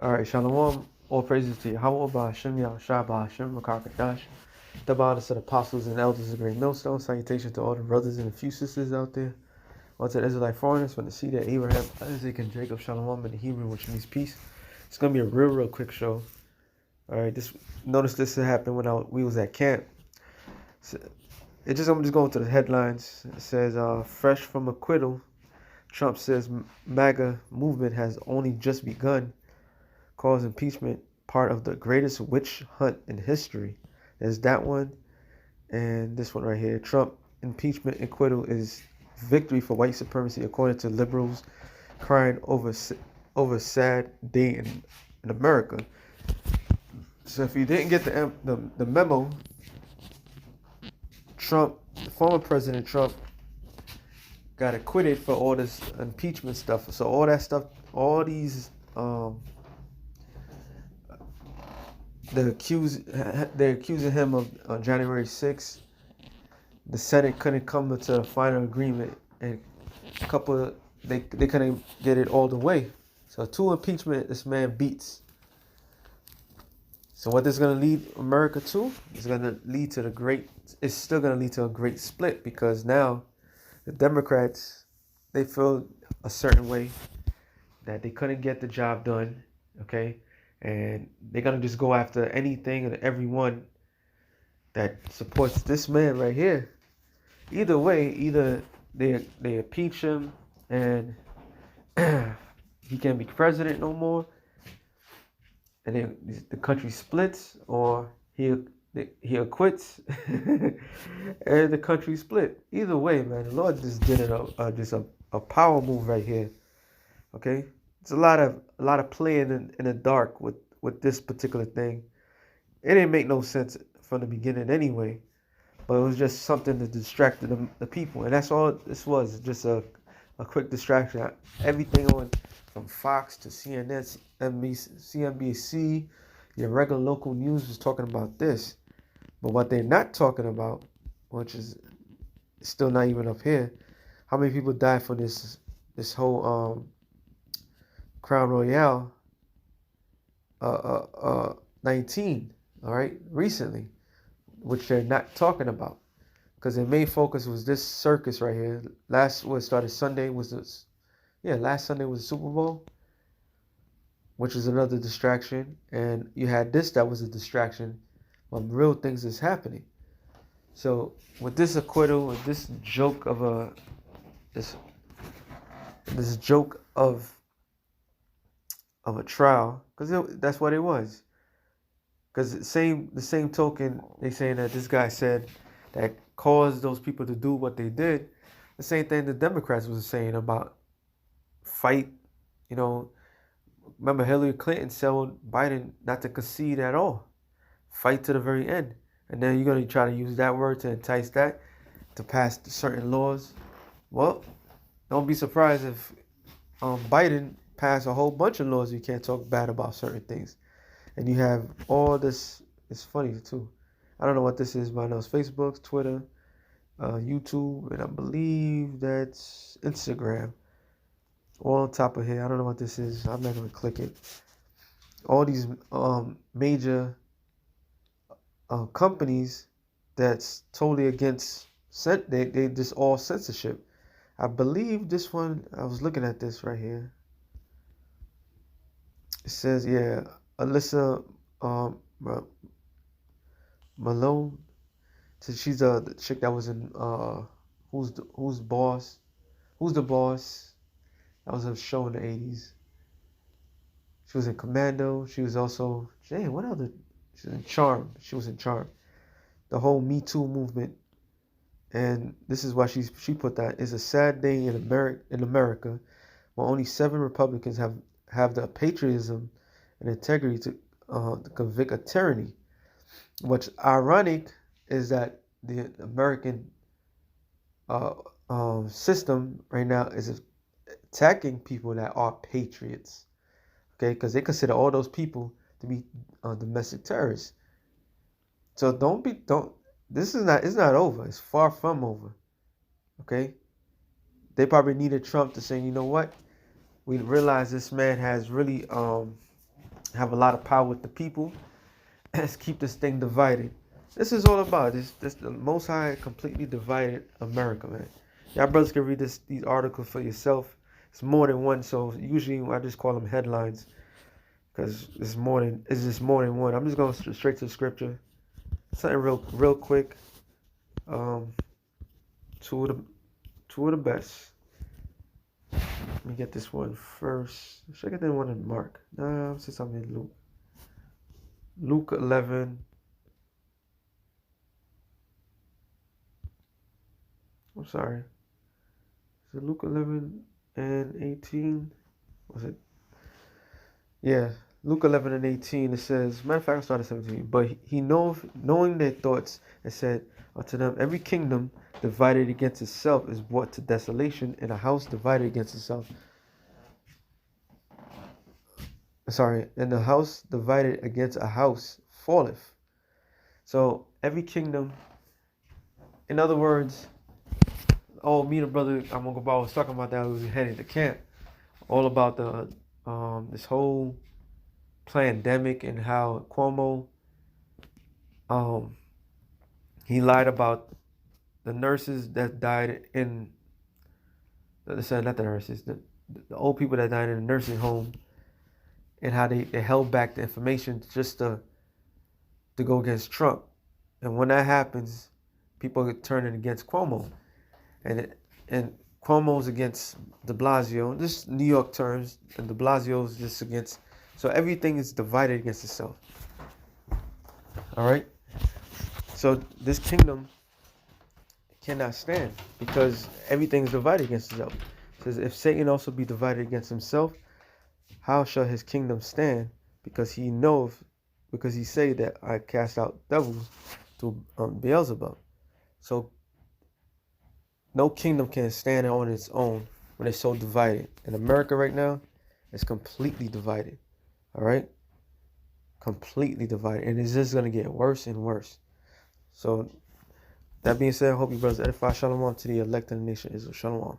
All right, Shalom. All praises to Yahweh, Ba'ashem, Yahushua, Ba'ashem, Makar the bonnets of the apostles and elders of Great Millstone. Salutation to all the brothers and a few sisters out there. All to the Israelite foreigners from the seed of Abraham, Isaac, and Jacob, Shalom in the Hebrew, which means peace. It's gonna be a real quick show. All right, notice this happened when we was at camp. So, I'm just going to the headlines. It says, fresh from acquittal, Trump says MAGA movement has only just begun. Calls impeachment part of the greatest witch hunt in history. There's that one, and this one right here. Trump impeachment acquittal is victory for white supremacy, according to liberals crying over sad day in America. So if you didn't get the memo, Trump, former President Trump, got acquitted for all this impeachment stuff. So all that stuff, all these they're accusing him of January 6th. The Senate couldn't come to a final agreement, and they couldn't get it all the way. So 2 impeachment this man beats. So what this is going to lead America to is going to lead to it's still going to lead to a great split, because now the Democrats, they feel a certain way that they couldn't get the job done, okay? And they're going to just go after anything and everyone that supports this man right here. Either way, either they impeach him and he can't be president no more, and then the country splits, or he acquits and the country split. Either way, man, the Lord just did a power move right here. Okay, it's a lot of playing in the dark with this particular thing. It didn't make no sense from the beginning anyway, but it was just something to distract the people, and that's all this was, just a quick distraction. Everything on from Fox to CNN, CNBC, your regular local news was talking about this. But what they're not talking about, which is still not even up here, how many people died for this whole Crown Royale 19, all right, recently, which they're not talking about, because their main focus was this circus right here. Last Sunday was last Sunday was the Super Bowl, which is another distraction, and you had that was a distraction when real things is happening. So with this acquittal, with this joke of this joke of a trial, because that's what it was. Because the same token, they saying that this guy said that caused those people to do what they did. The same thing the Democrats was saying about fight. Remember Hillary Clinton told Biden not to concede at all. Fight to the very end. And then you're going to try to use that word to entice that to pass certain laws. Well, don't be surprised if Biden passed a whole bunch of laws you can't talk bad about certain things. And you have all this. It's funny too. I don't know what this is, but I know it's Facebook, Twitter, YouTube, and I believe that's Instagram. All on top of here. I don't know what this is. I'm not going to click it. All these major companies that's totally against they just all censorship. I believe this one, I was looking at this right here. It says, Alyssa Malone. So she's the chick that was in Who's the Boss? Who's the Boss? That was a show in the 80s. She was in Commando. She was also, what other? She was in Charm. She was in Charm. The whole Me Too movement. And this is why she put that. It's a sad day in America where only 7 Republicans have the patriotism and integrity to convict a tyranny. What's ironic is that the American system right now is attacking people that are patriots, okay? Because they consider all those people to be domestic terrorists. So it's not over. It's far from over, okay? They probably needed Trump to say, you know what? We realize this man has really have a lot of power with the people. Let's keep this thing divided. This is all about this the Most High completely divided America, man. Y'all brothers can read these articles for yourself. It's more than one, so usually I just call them headlines because it's just more than one. I'm just going straight to the scripture. Something real quick. Two of the best. Let me get this one first. Should I get that one in Mark? No, since I'm in Luke. Luke 11. I'm sorry. Is it Luke 11 and 18? Was it? Yeah. Luke 11 and 18, it says, matter of fact, I started 17. But he knowing their thoughts, and said unto them, every kingdom divided against itself is brought to desolation, and a house divided against itself. Sorry, and the house divided against a house falleth. So every kingdom, in other words, me and the brother I was talking about that. We was heading to camp, all about the this whole pandemic and how Cuomo he lied about the nurses that died in not the nurses, the old people that died in a nursing home, and how they held back the information just to go against Trump. And when that happens, people get turning against Cuomo. And Cuomo's against de Blasio. This is New York terms, and de Blasio's just against. So everything is divided against itself. All right. So this kingdom cannot stand because everything is divided against itself. It says, if Satan also be divided against himself, how shall his kingdom stand? Because he say that I cast out devils through Beelzebub. So no kingdom can stand on its own when it's so divided. In America right now, it's completely divided. All right? Completely divided. And it's just going to get worse and worse. So, that being said, I hope you brothers edify. Shalom to the elect of the nation Israel. Shalom.